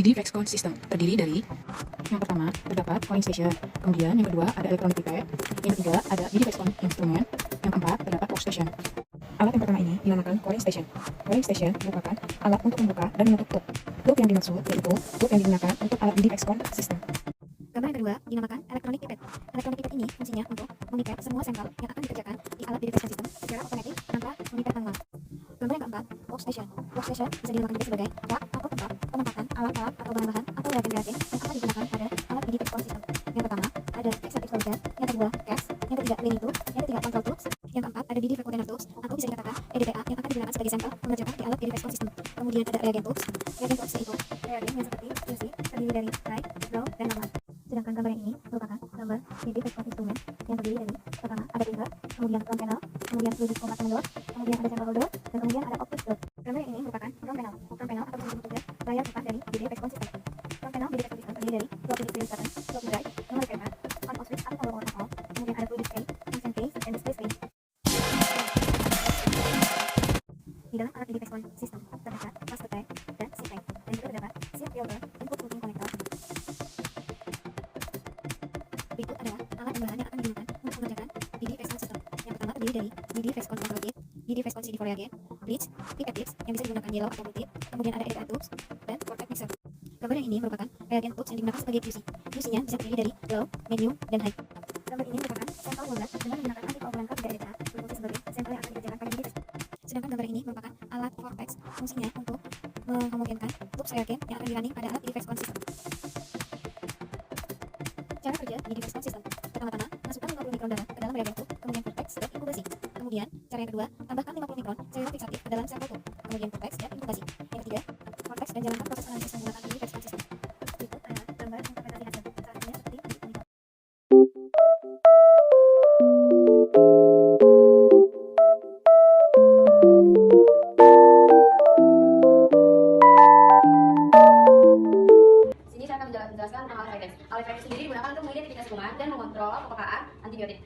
BD Vexcon System terdiri dari yang pertama terdapat cooling station, kemudian yang kedua ada electronic pipette, yang ketiga ada BD Vexcon instrument, yang keempat terdapat workstation. Alat yang pertama ini dinamakan cooling station. Cooling station merupakan alat untuk membuka dan menutup tube. Tube yang dimaksud yaitu tube yang digunakan untuk alat BD Vexcon System. Gambar yang kedua dinamakan electronic pipette. Electronic pipette ini fungsinya untuk memipet semua sampel yang akan dikerjakan di alat BD Vexcon System secara otomatis tanpa memipet manual. Gambar yang keempat, workstation. Workstation bisa dinamakan juga sebagai rak atau tempat penempatan alat-alat atau bahan-bahan atau reagen-reagen yang akan digunakan pada alat BD Vexcon System. Yang pertama ada fixative solution, yang kedua gas, yang ketiga cleaning tube, yang ketiga control tubes, yang keempat ada BD container tubes atau bisa dikatakan EDTA yang akan digunakan sebagai sampel mengerjakan di alat BD Vexcon System. Kemudian ada reagen tubes. Reagen tubes yaitu reagen yang seperti QC terdiri dari dry, flow, dan normal. Sedangkan gambar yang ini merupakan gambar BD Vexcon instrument yang terdiri dari pertama ada printer, kemudian front panel, kemudian fluid compartment door, kemudian ada sample holder, dan kemudian ada optic door. Gambar yang ini merupakan front panel. Front panel atau disebut juga layar depan dari BD Vexcon System. Front panel BD Vexcon System terdiri dari dua fluid screen button, flow drive, memory paper, on off switch atau power on off, kemudian ada fluid screen, function case, dan display screen. Di dalam alat BD Vexcon System terdapat master tag dan seat tag, dan juga terdapat seat filter input routing connector. Berikut adalah alat dan bahan yang akan digunakan untuk mengerjakan BD Vexcon System. Yang pertama terdiri dari BD Vexcon control kit, BD Vexcon CD4 reagen, bridge, pipette tips yang bisa digunakan yellow atau multi, kemudian ada EDTA tubes, dan vortex mixer. Gambar yang ini merupakan reagen tubes yang digunakan sebagai QC. QC-nya bisa terdiri dari low, medium, dan high. Gambar ini merupakan sampel holder dengan menggunakan anti-coagulant tidak EDTA berfungsi sebagai sampel yang akan dikerjakan pada BD Vexcon. Sedangkan gambar ini merupakan alat vortex, fungsinya untuk menghomogenkan tubes reagen yang akan dirunning pada alat BD Vexcon System. Cara kerja BD Vexcon System. Pertama-tama, masukkan 50 mikron darah ke dalam reagen tube, kemudian vortex dan inkubasi. Kemudian, cara yang kedua, tambahkan 50 mikron cairan fixatif ke dalam sampel tube, kemudian vortex dan inkubasi. Yang ketiga, vortex dan jalankan proses analisis menggunakan BD Vexcon System. Berikut adalah gambar interpretasi hasil. Saat seperti di monitor. Sini saya akan menjelaskan tentang alat Vitex. Alat Vitex sendiri digunakan untuk mengidentifikasi kuman dan mengontrol kepekaan antibiotik.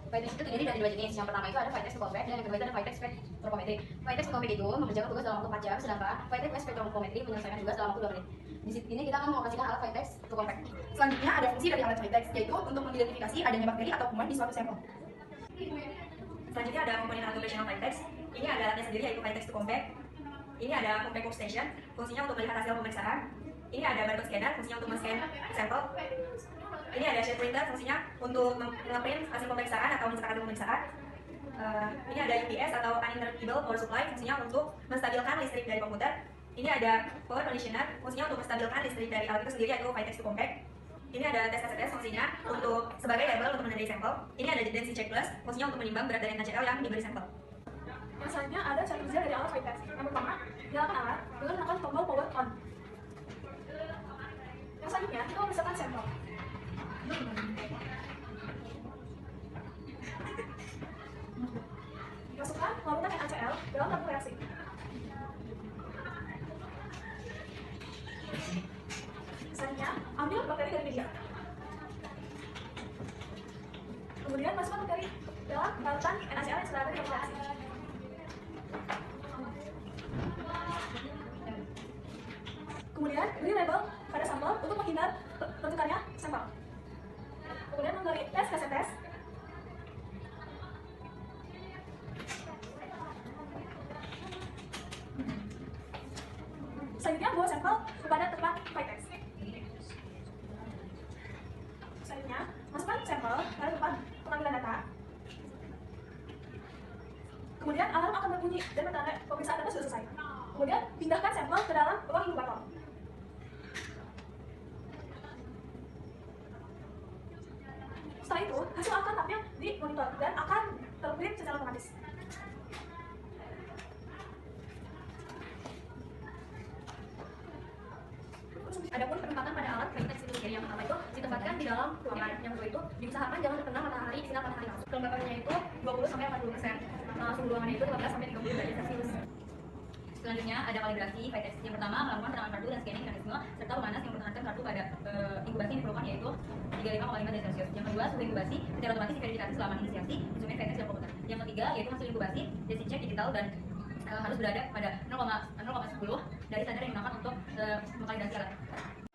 Vitex itu terdiri dari dua jenis. Yang pertama itu ada Vitex Compact dan yang kedua itu ada Vitex Spectrometry. Vitex Compact itu mengerjakan tugas dalam waktu 4 jam, sedangkan Vitex Spectrometry menyelesaikan tugas dalam waktu 2 menit. Di sini kita akan mengoperasikan alat Vitex Compact. Selanjutnya ada fungsi dari alat Vitex, yaitu untuk mengidentifikasi adanya bakteri atau kuman di suatu sampel. Selanjutnya ada komponen alat operasional Vitex. Ini ada alatnya sendiri yaitu Vitex Compact. Ini ada Compact Workstation, fungsinya untuk melihat hasil pemeriksaan. Ini ada barcode scanner, fungsinya untuk men-scan sampel. Ini ada sheet printer, fungsinya untuk nge-print hasil pemeriksaan atau mencetak hasil pemeriksaan. Ini ada UPS atau uninterruptible power supply, fungsinya untuk menstabilkan listrik dari komputer. Ini ada power conditioner, fungsinya untuk menstabilkan listrik dari alat itu sendiri yaitu Vitex Compact. Ini ada tes KCTS, fungsinya untuk sebagai label untuk menandai sampel. Ini ada density check plus, fungsinya untuk menimbang berat dari NaCl yang diberi sampel. Yang selanjutnya ada cara kerja dari alat Vitex. Yang pertama, nyalakan alat dengan menekan tombol power on. Yang selanjutnya, kita memisahkan sampel. Masukkan larutan NaCl dalam tabung reaksi. Selanjutnya, ambil bakteri dari media. Kemudian masukkan bakteri dalam larutan NaCl yang sudah ada di tabung reaksi. Kemudian beri label pada sampel untuk menghindar tertukarnya sampel. Kemudian memberi tes KCTS. Selanjutnya bawa sampel kepada tempat Vitex. Selanjutnya masukkan sampel pada tempat pengambilan data. Kemudian alarm akan berbunyi dan bertanda pemeriksaan data sudah selesai. Kemudian pindahkan sampel ke dalam ruang inkubator. Setelah itu, hasil akan tampil di monitor dan akan terprint secara otomatis. Adapun penempatan pada alat Vitex itu sendiri, yang pertama itu ditempatkan di dalam ruangan, yang kedua itu diusahakan jangan terkena matahari, sinar matahari langsung. Kelembapannya itu 20-40%. Suhu ruangannya itu 15-30 derajat Celcius. Selanjutnya ada kalibrasi Vitex. Yang pertama melakukan serangan kartu dan scanning mekanisme serta pemanas yang mempertahankan kartu pada inkubasi yang diperlukan yaitu 35,5 derajat Celcius. Yang kedua suhu inkubasi secara otomatis diverifikasi selama inisiasi instrumen Vitex dan komputer. Yang ketiga yaitu hasil inkubasi, density check digital dan harus berada pada 0,10 dari standar yang digunakan untuk memvalidasi alat.